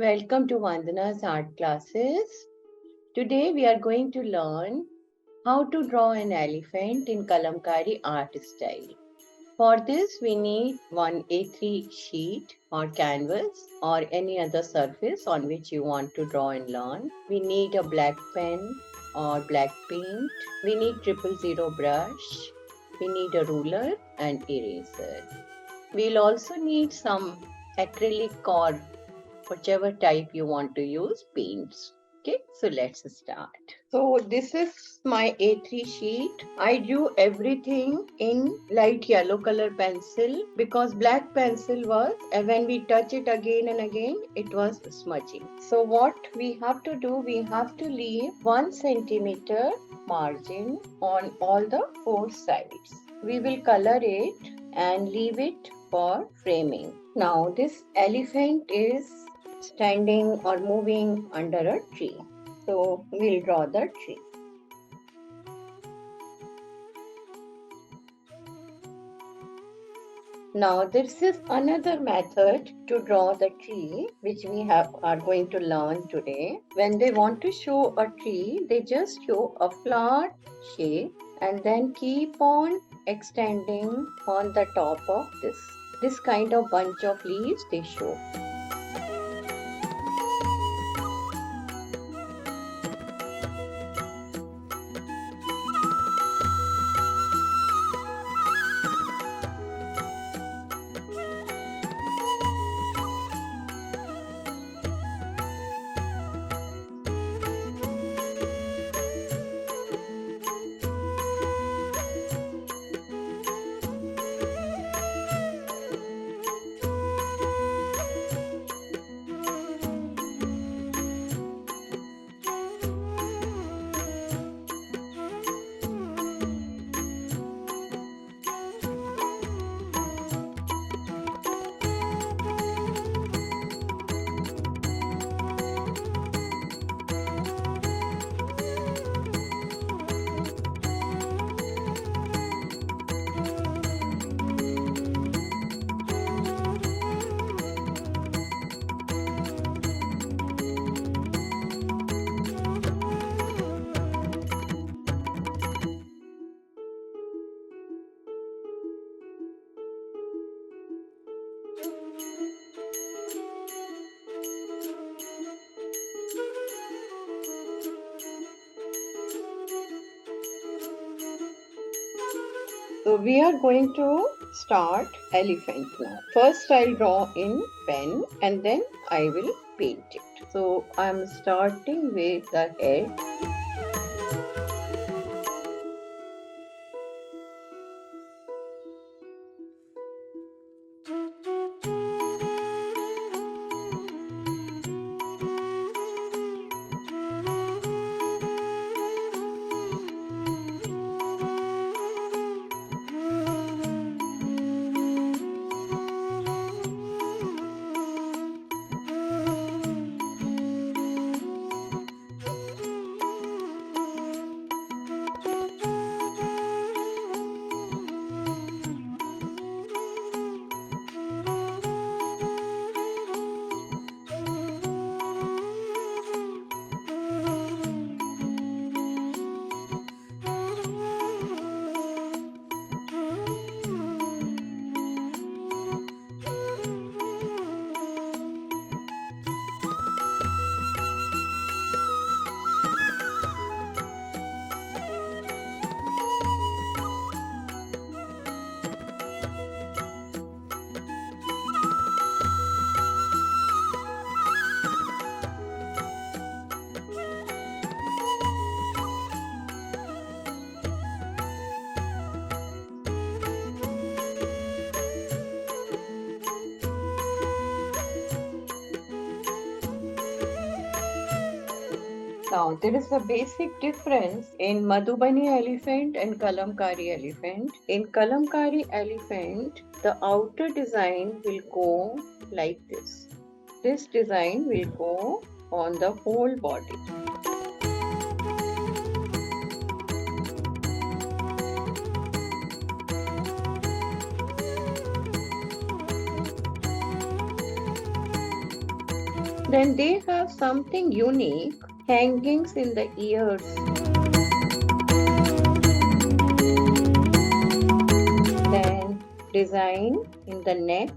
Welcome to Vandana's art classes. Today we are going to learn how to draw an elephant in Kalamkari art style. For this we need one A3 sheet or canvas or any other surface on which you want to draw and learn. We need a black pen or black paint. We need 000 brush. We need a ruler and eraser. We'll also need some acrylic or whichever type you want to use paints. Okay, so let's start. So this is my A3 sheet. I drew everything in light yellow color pencil because black pencil was, when we touch it again and again, it was smudging. So what we have to do, we have to leave 1 centimeter margin on all the 4 sides. We will color it and leave it for framing. Now this elephant is standing or moving under a tree. So we'll draw the tree. Now this is another method to draw the tree which we are going to learn today. When they want to show a tree, they just show a flat shape and then keep on extending on the top of this kind of bunch of leaves they show. So we are going to start elephant now. First I'll draw in pen and then I will paint it. So I'm starting with the head. Now, there is a basic difference in Madhubani elephant and Kalamkari elephant. In Kalamkari elephant, the outer design will go like this. This design will go on the whole body. Then they have something unique, hangings in the ears. Then design in the neck.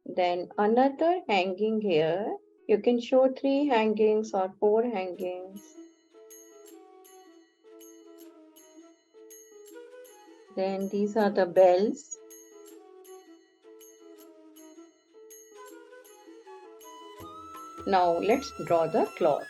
Then another hanging here. You can show 3 hangings or 4 hangings. Then these are the bells. Now let's draw the cloth.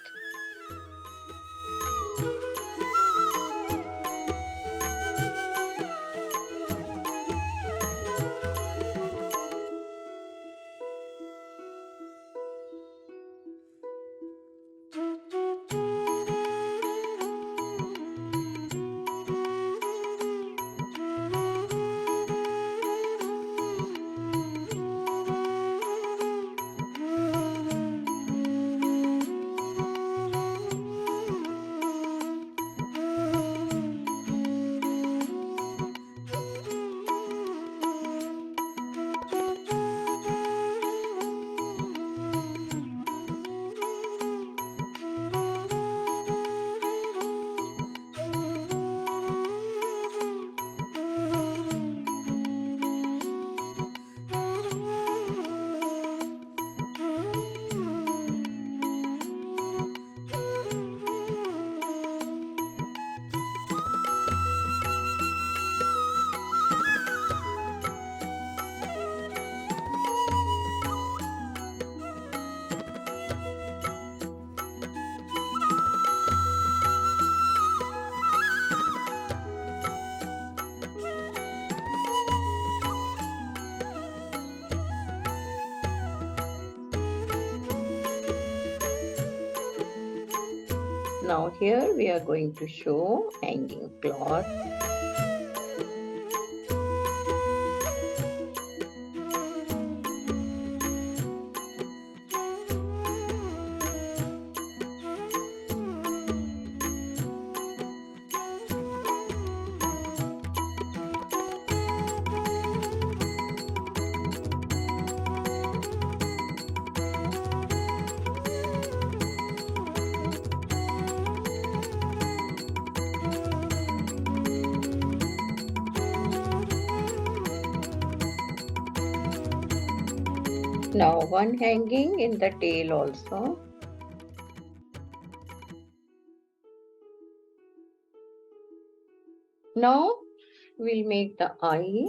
Now here we are going to show hanging cloth. Now one hanging in the tail also. Now we'll make the eye.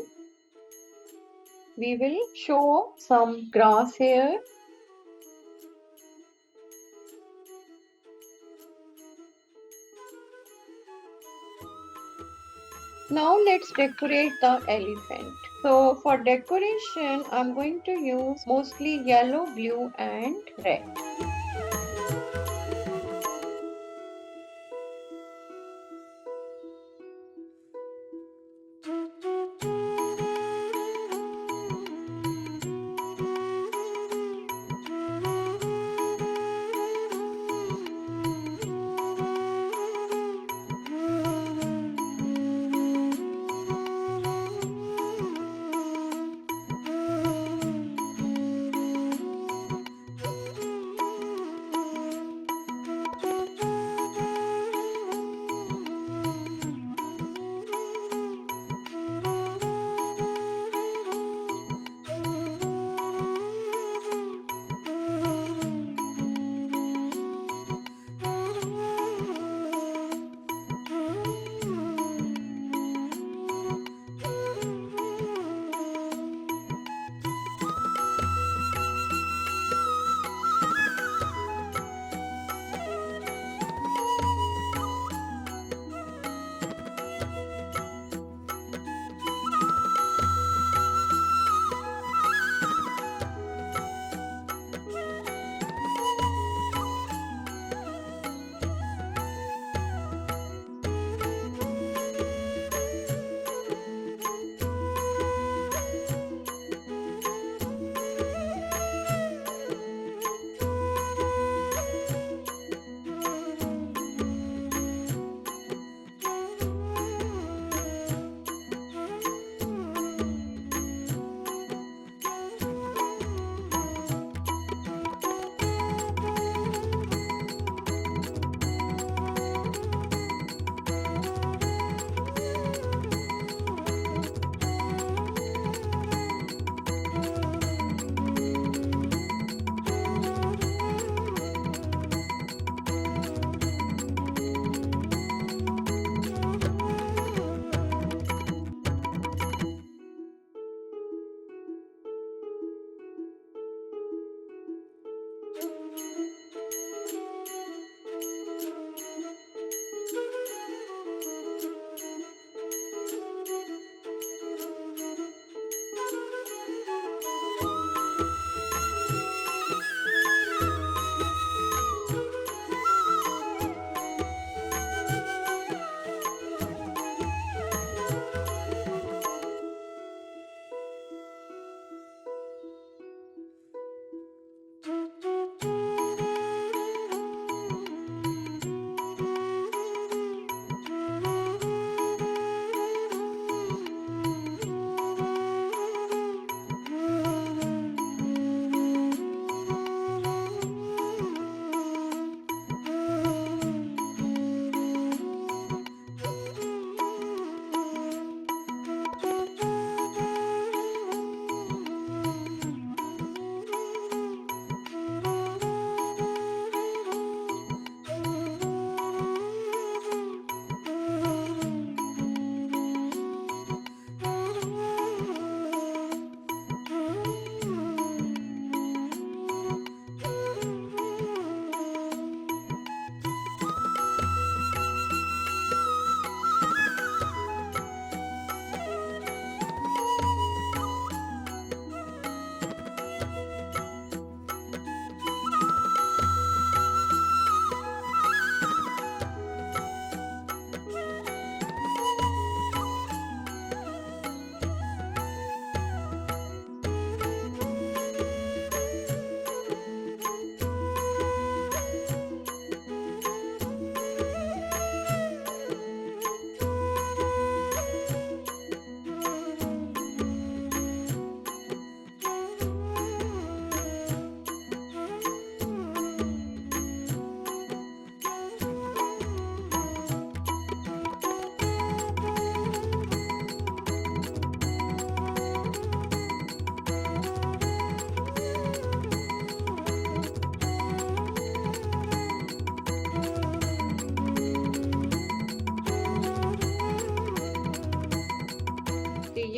We will show some grass here. Now let's decorate the elephant. So for decoration, I'm going to use mostly yellow, blue and red.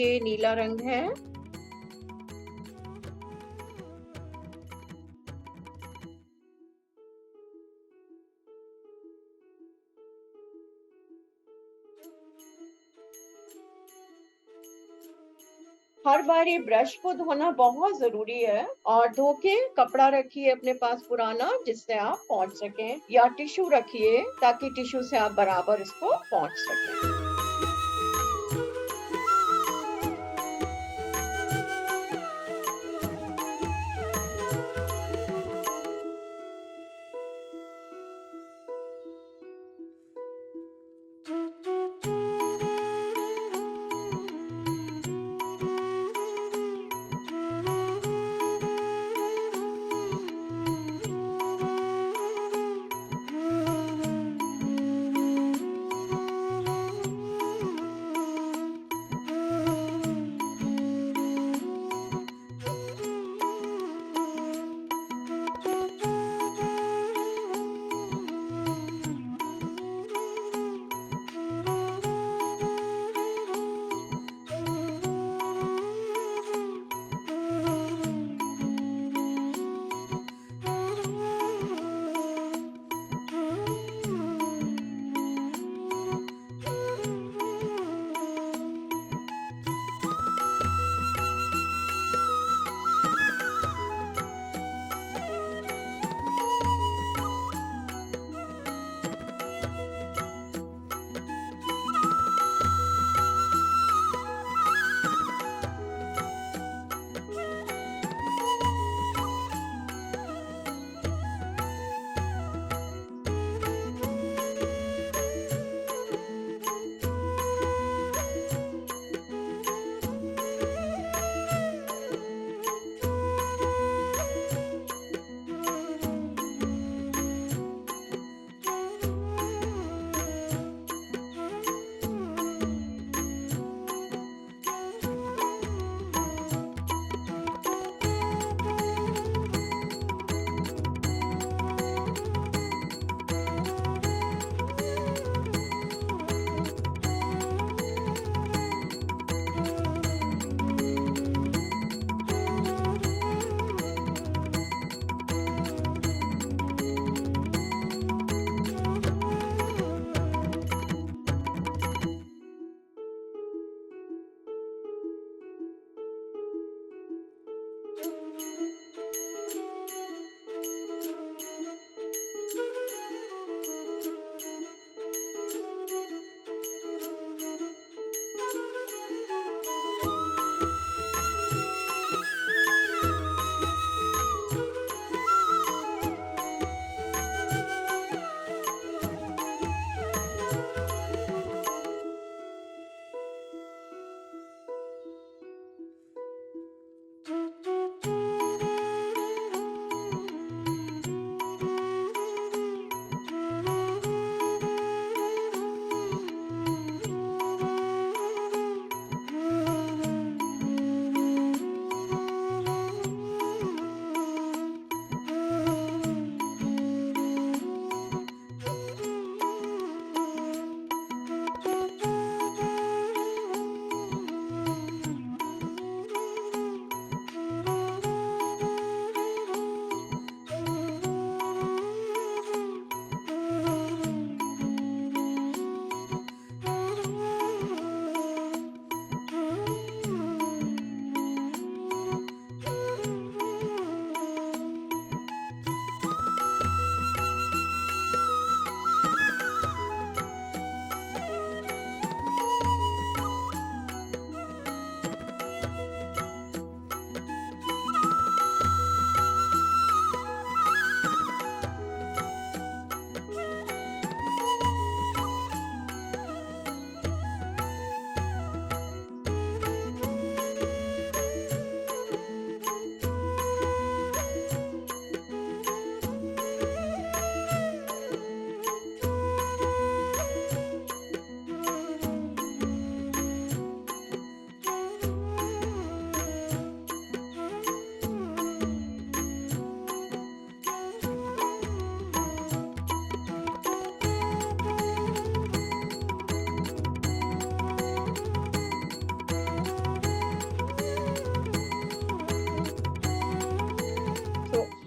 ये नीला रंग है। हर बार ये brush को धोना बहुत जरूरी है और धो के कपड़ा रखिए अपने पास पुराना जिससे आप पोंछ सकें, या टिश्यू रखिए ताकि टिश्यू से आप बराबर इसको पोंछ सकें।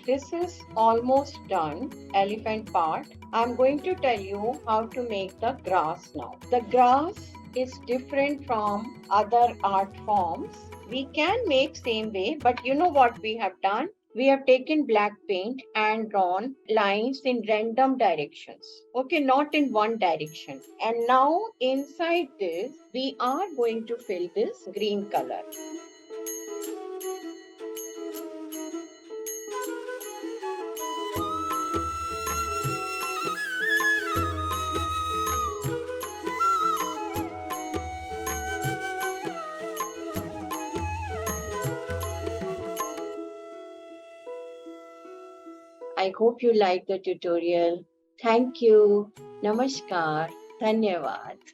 this is almost done, elephant part. I'm going to tell you how to make the grass now. The grass is different from other art forms. We can make same way, but you know what we have done? We have taken black paint and drawn lines in random directions. Okay, not in one direction. And now inside this, we are going to fill this green color. I hope you like the tutorial. Thank you. Namaskar. Dhanyavad.